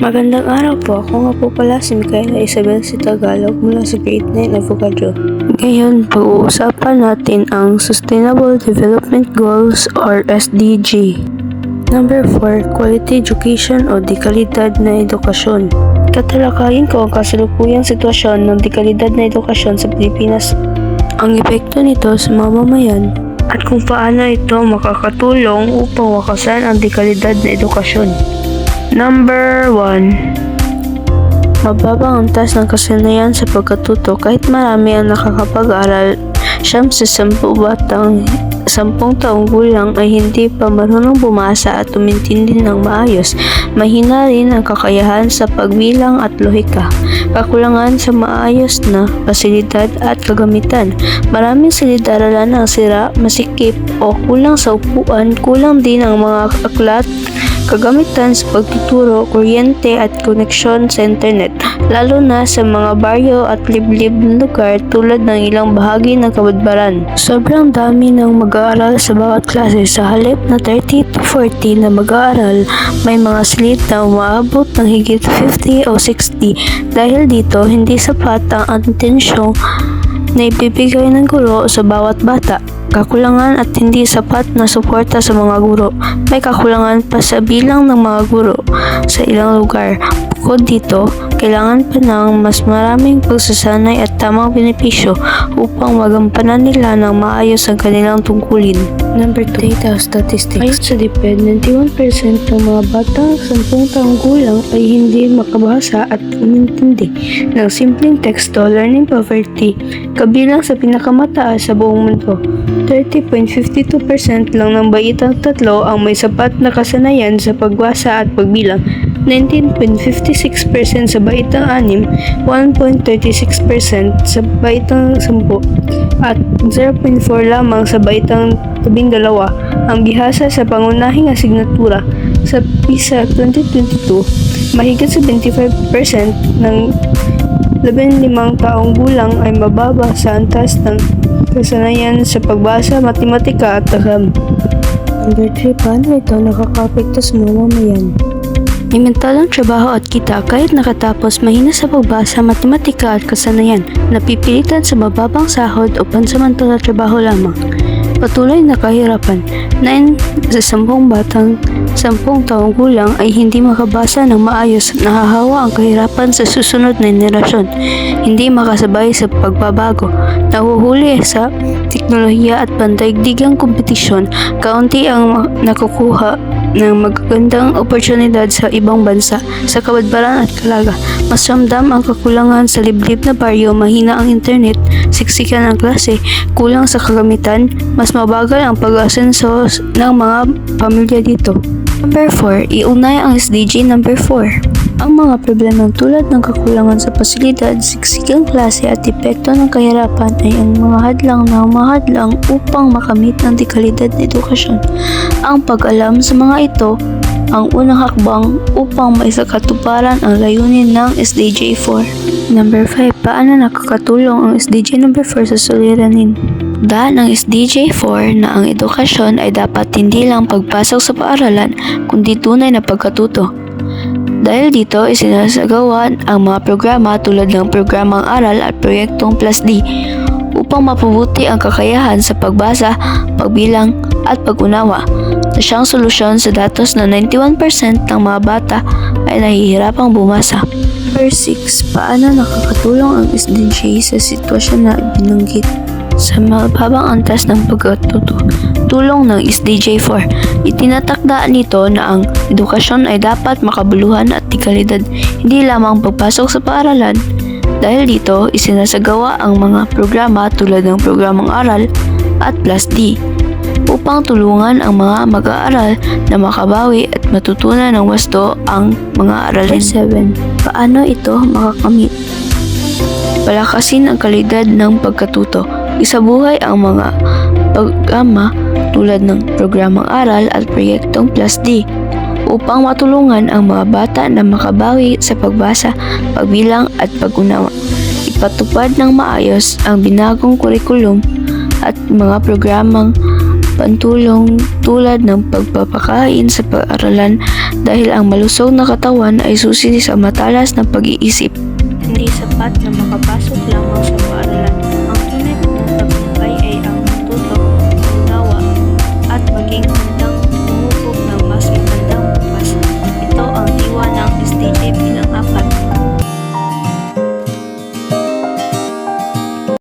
Magandang araw po. Ako nga po pala si Micaela Isabel si Tagalog mula sa Grade 9 Avocado. Ngayon, pag-uusapan natin ang Sustainable Development Goals or SDG. Number 4, Quality Education o dekalidad na edukasyon. Tatalakayin ko ang kasalukuyang sitwasyon ng dekalidad na edukasyon sa Pilipinas, ang epekto nito sa mamamayan, at kung paano ito makakatulong upang wakasan ang dekalidad na edukasyon. Number 1. Mababang antas ng kasanayan sa pagkatuto kahit marami ang nakakapag-aral. 9 sa 10 batang 10 taong gulang ay hindi pa marunong bumasa at umintindi ng maayos. Mahina rin ang kakayahan sa pagbilang at lohika. Kakulangan sa maayos na pasilidad at kagamitan. Maraming silid-aralan ang sira, masikip o kulang sa upuan. Kulang din ang mga aklat, kagamitan sa pagtuturo, kuryente at koneksyon sa internet, lalo na sa mga baryo at liblib na lugar tulad ng ilang bahagi ng Kabadbaran. Sobrang dami ng mag-aaral sa bawat klase. Sa halip na 30 to 40 na mag-aaral, may mga silid na umaabot ng higit 50 o 60. Dahil dito, hindi sapat ang atensyon na ibibigay ng guro sa bawat bata. Kakulangan at hindi sapat na suporta sa mga guro. May kakulangan pa sa bilang ng mga guro sa ilang lugar. Bukod dito, kailangan pa ng mas maraming pagsasanay at tamang benepisyo upang magampanan nila ng maayos ang kanilang tungkulin. Number 2, Data Statistics. Ayon sa DepEd, 91% ng mga batang 10 taong gulang ay hindi makabasa at umintindi ng simpleng teksto. Learning poverty, kabilang sa pinakamataas sa buong mundo. 30.52% lang ng baitang 3 ang may sapat na kasanayan sa pagbasa at pagbilang. 19.56% sa baitang 6, 1.36% sa baitang 10, at 0.4 lamang sa baitang 12 ang bihasa sa pangunahing asignatura. Sa PISA 2022, mahigit 75% ng 15 taong gulang ay mababa sa antas ng kasanayan sa pagbasa, matematika at agham. Number 3, paano ito nakakapekto sa mamamayan? May mentalang trabaho at kita kahit nakatapos mahina sa pagbasa, matematika at kasanayan, napipilitan sa mababang sahod o pansamantala trabaho lamang. Patuloy na kahirapan. 9 sa 10 batang 10 taong gulang ay hindi makabasa ng maayos. Nahahawa ang kahirapan sa susunod na henerasyon. Hindi makasabay sa pagbabago. Nahuhuli sa teknolohiya at pandaigdigang kompetisyon. Kaunti ang nakukuha ng magagandang oportunidad sa ibang bansa. Sa Kabadbaran at Calaga, mas ramdam ang kakulangan sa liblib na baryo, mahina ang internet, siksikan ang klase, kulang sa kagamitan, mas mabagal ang pag-asenso ng mga pamilya dito. Number 4, iunay ang SDG number 4. Ang mga problemang tulad ng kakulangan sa pasilidad, siksikang klase at epekto ng kahirapan ay ang mga hadlang na humahadlang upang makamit ang dekalidad na edukasyon. Ang pag-alam sa mga ito ang unang hakbang upang maisakatuparan ang layunin ng SDG 4. Number 5, paano nakakatulong ang SDG number 4 sa suliranin? Daan ng SDG 4 na ang edukasyon ay dapat hindi lang pagpasok sa paaralan, kundi tunay na pagkatuto. Dahil dito, isinasagawa ang mga programa tulad ng programang aral at proyektong Plus D upang mapabuti ang kakayahan sa pagbasa, pagbilang at pag-unawa na siyang solusyon sa datos na 91% ng mga bata ay nahihirapang bumasa. Number 6, paano nakakatulong ang SDG sa sitwasyon na binanggit? Sa mababang antas ng pagkatuto, tulong ng SDG 4, itinatakda nito na ang edukasyon ay dapat makabuluhan at dekalidad, hindi lamang pagpasok sa paaralan. Dahil dito, isinasagawa ang mga programa tulad ng programang aral at Plus D upang tulungan ang mga mag-aaral na makabawi at matutunan ng wasto ang mga aralin. 7. Paano ito makakamit? Palakasin ang kalidad ng pagkatuto. Isabuhay ang mga programa tulad ng programang aral at proyektong Plus D upang matulungan ang mga bata na makabawi sa pagbasa, pagbilang at pag-unawa. Ipatupad ng maayos ang binagong kurikulum at mga programang pantulong tulad ng pagpapakain sa pag-aralan dahil ang malusog na katawan ay susi sa matalas na pag-iisip. Hindi sapat na makapasok lamang sa